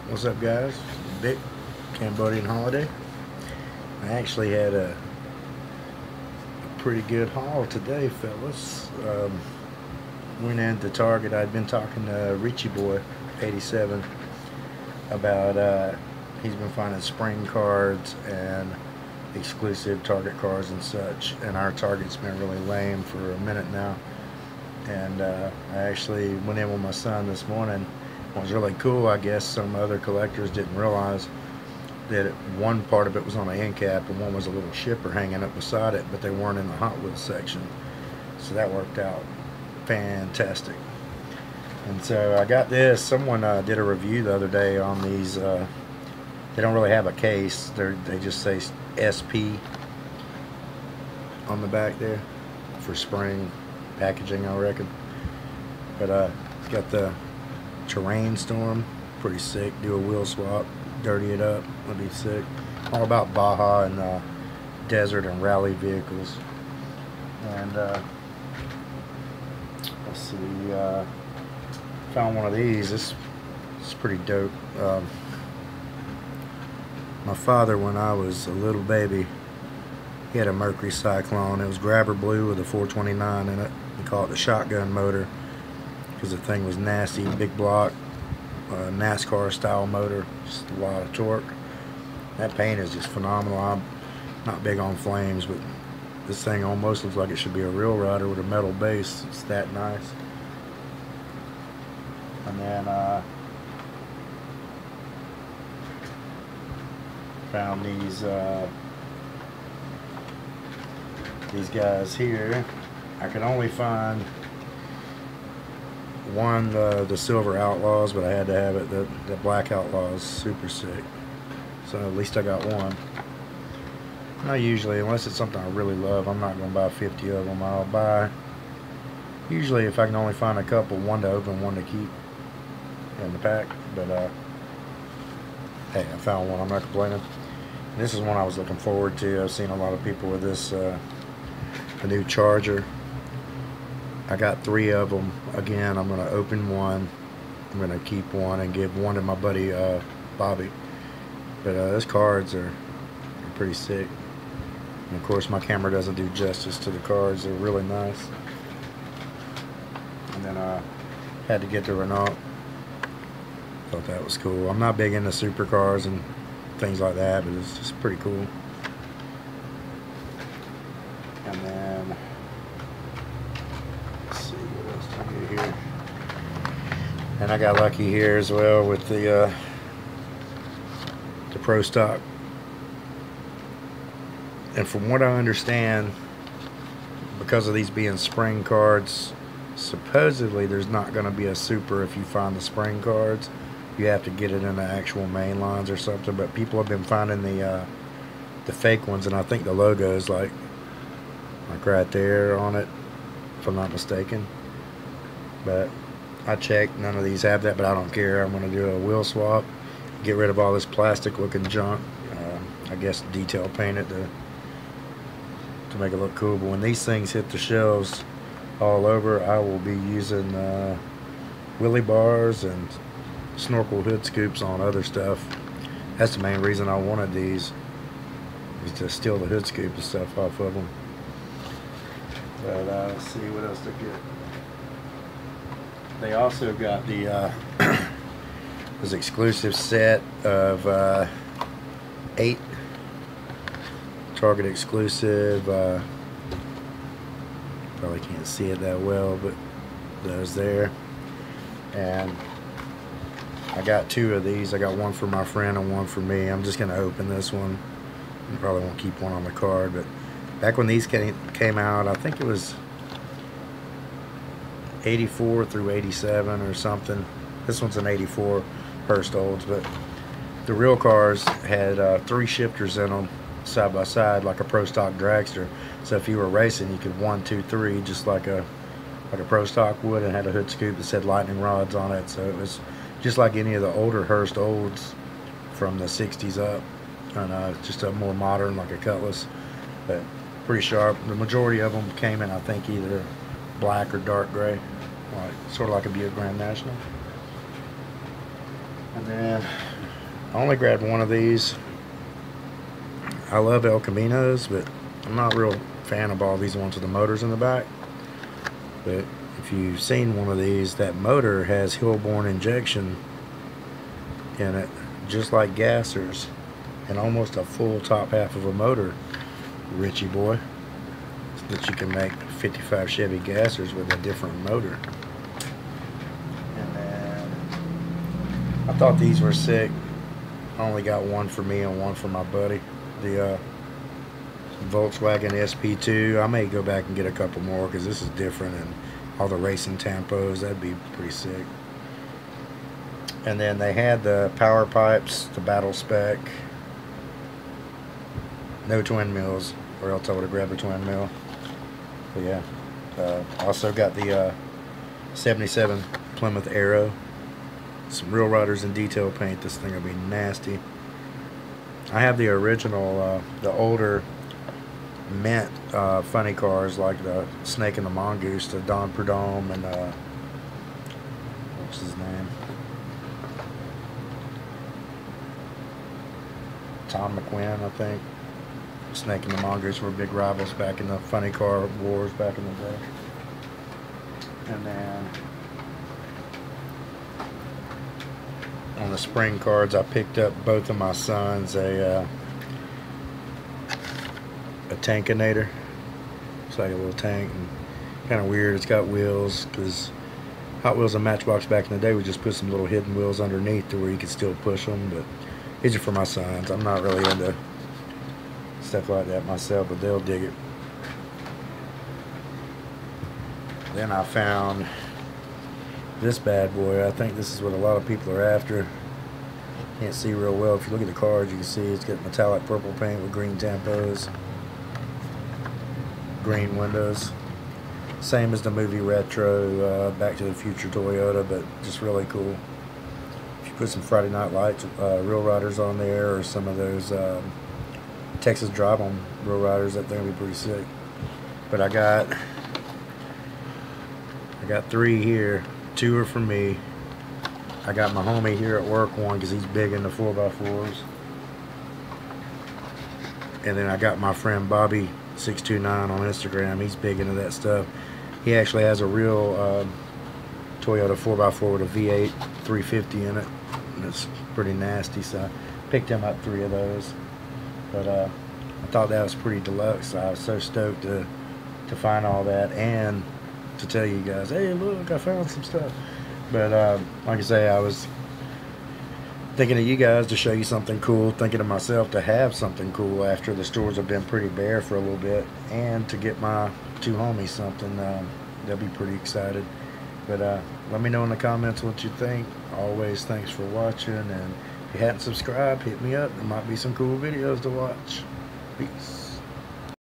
What's up, guys? Big Cambodian holiday. I actually had a pretty good haul today, fellas. Went into Target. I'd been talking to Richie Boy 87 about he's been finding spring cards and exclusive Target cars and such, and our Target's been really lame for a minute now. And I actually went in with my son this morning. It was really cool. I guess some other collectors didn't realize that one part of it was on an end cap and one was a little shipper hanging up beside it, but they weren't in the Hot Wheels section. So that worked out fantastic. And so I got this. Someone did a review the other day on these. They don't really have a case. They just say SP on the back there for spring packaging, I reckon. But it's got the Terrain Storm, pretty sick. Do a wheel swap, dirty it up, that'd be sick. All about Baja and desert and rally vehicles. And let's see, found one of these. This is pretty dope. My father, when I was a little baby, he had a Mercury Cyclone. It was grabber blue with a 429 in it. We call it the shotgun motor because the thing was nasty, big block, NASCAR style motor, just a lot of torque. That paint is just phenomenal. I'm not big on flames, but this thing almost looks like it should be a real rider with a metal base. It's that nice. And then found these guys here. I could only find one, the silver Outlaws, but I had to have it. The black Outlaws, super sick. So at least I got one. Not usually, unless it's something I really love, I'm not going to buy 50 of them. I'll buy, usually if I can only find a couple, one to open, one to keep in the pack. But hey, I found one, I'm not complaining. This is one I was looking forward to. I've seen a lot of people with this, the new Charger. I got 3 of them. Again, I'm going to open one, I'm going to keep one, and give one to my buddy Bobby. But those cards are pretty sick. And of course, my camera doesn't do justice to the cards. They're really nice. And then I had to get the Renault. Thought that was cool. I'm not big into supercars and things like that, but it's just pretty cool. And then let's see what else do I get here. And I got lucky here as well with the Pro Stock. And from what I understand, because of these being spring cards, supposedly there's not going to be a super if you find the spring cards. You have to get it in the actual main lines or something. But people have been finding the fake ones, and I think the logo is like right there on it, if I'm not mistaken. But I checked, none of these have that, but I don't care. I'm going to do a wheel swap, get rid of all this plastic looking junk. I guess detail paint it to make it look cool. But when these things hit the shelves all over, I will be using wheelie bars and snorkel hood scoops on other stuff. That's the main reason I wanted these, is to steal the hood scoop and stuff off of them. But let's see what else they get. They also got the this exclusive set of 8 Target exclusive. Probably can't see it that well, but those there. And I got 2 of these. I got one for my friend and one for me. I'm just going to open this one. I probably won't keep one on the card, but back when these came out, I think it was 84 through 87 or something. This one's an 84 Hurst Olds, but the real cars had 3 shifters in them side by side, like a Pro Stock dragster. So if you were racing, you could 1, 2, 3, just like a Pro Stock would, and had a hood scoop that said lightning rods on it. So it was just like any of the older Hurst Olds from the 60s up, and just a more modern, like a Cutlass, but pretty sharp. The majority of them came in, I think, either black or dark gray, like sort of like a Buick Grand National. And then I only grabbed one of these. I love El Caminos, but I'm not a real fan of all these ones with the motors in the back. But if you've seen one of these, that motor has hill-borne injection in it, just like gassers, and almost a full top half of a motor, Richie boy, so that you can make 55 Chevy gassers with a different motor. And then I thought these were sick. I only got one for me and one for my buddy. The Volkswagen SP2. I may go back and get a couple more because this is different, and all the racing tampos, that'd be pretty sick. And then they had the power pipes, the battle spec, no twin mills, or else I would have grabbed a twin mill. But yeah, also got the 77 Plymouth Arrow. Some Real Riders in detail paint. This thing will be nasty. I have the original, the older mint funny cars, like the Snake and the Mongoose, the Don Prudhomme, and what's his name? Tom McQuinn, I think. Snake and the Mongoose were big rivals back in the funny car wars back in the day. And then on the spring cards, I picked up both of my sons a Tankinator. It's like a little tank, and kind of weird. It's got wheels, because Hot Wheels and Matchbox back in the day would just put some little hidden wheels underneath to where you could still push them. But these are for my sons. I'm not really into stuff like that myself, but they'll dig it. Then I found this bad boy. I think this is what a lot of people are after. Can't see real well. If you look at the cards, you can see it's got metallic purple paint with green tampos, green windows. Same as the movie Retro, Back to the Future Toyota, but just really cool. If you put some Friday Night Lights, Real Riders on there, or some of those Texas Drive on Real Riders, that thing would be pretty sick. But I got 3 here. 2 are for me. I got my homie here at work one because he's big into 4x4s. And then I got my friend Bobby 629 on Instagram. He's big into that stuff. He actually has a real Toyota 4x4 with a V8 350 in it. And it's pretty nasty, so I picked him up 3 of those. But I thought that was pretty deluxe. I was so stoked to find all that, and to tell you guys, hey, look, I found some stuff. But like I say, I was thinking of you guys to show you something cool, thinking of myself to have something cool after the stores have been pretty bare for a little bit, and to get my 2 homies something. They'll be pretty excited. But let me know in the comments what you think. Always thanks for watching, and if you hadn't subscribed, hit me up. There might be some cool videos to watch. Peace.